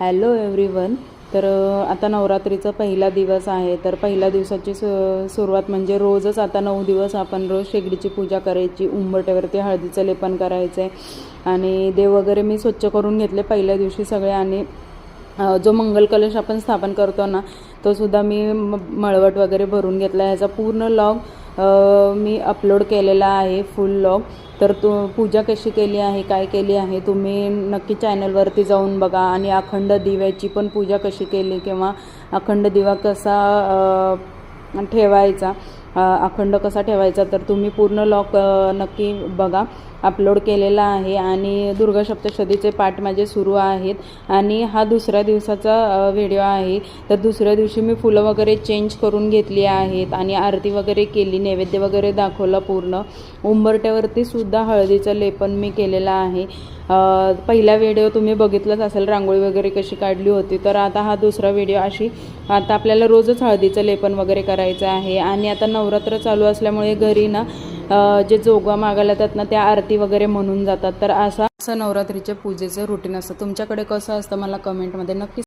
Hello everyone. तर आता नवरात्रीचा पहिला दिवस आहे. तर पहिल्या दिवसाची सुरुवात म्हणजे रोजच आता 9 दिवस आपण रोज शेगडीची पूजा करायची, उंबरठ्यावरती हळदीचं लेपन करायचं आहे आणि देव वगैरे मी स्वच्छ करून घेतले पहिल्या दिवशी सगळे. आणि जो मंगल कलश आपण स्थापन करतो ना, तो सुद्धा मी मळवट वगैरे भरून घेतला. ह्याचा पूर्ण लॉग मी अपलोड केलेला आहे, फुल लॉग. तर पूजा कशी केली आहे, काय केली आहे, तुम्ही नक्की चॅनलवरती जाऊन बघा. आणि अखंड दिव्याची पण पूजा कशी केली किंवा अखंड दिवा कसा ठेवायचा, अखंड कसा ठेवायचा, तर तुम्ही पूर्ण लॉग नक्की बघा, अपलोड केलेला आहे. आणि दुर्गा सप्तशतीचे पाठ माझे सुरू आहेत आणि हा दुसऱ्या दिवसाचा व्हिडिओ आहे. तर दुसऱ्या दिवशी मी फुलं वगैरे चेंज करून घेतली आहेत आणि आरती वगैरे केली, नैवेद्य वगैरे दाखवला पूर्ण. उंबरट्यावरती सुद्धा हळदीचं लेपन मी केलेलं आहे. पहिला व्हिडिओ तुम्ही बघितलाच असेल, रांगोळी वगैरे कशी काढली होती. तर आता हा दुसरा व्हिडिओ अशी. आता आपल्याला रोजच हळदीचं लेपन वगैरे करायचं आहे. आणि आता नवरात्र चालू असल्यामुळे घरी ना जे जोगवा मागायला येतात ना, त्या आरती वगैरे म्हणून जातात. तर असं नवरात्रीच्या पूजेचं रुटीन असतं. तुमच्याकडे कसं असतं मला कमेंटमध्ये नक्की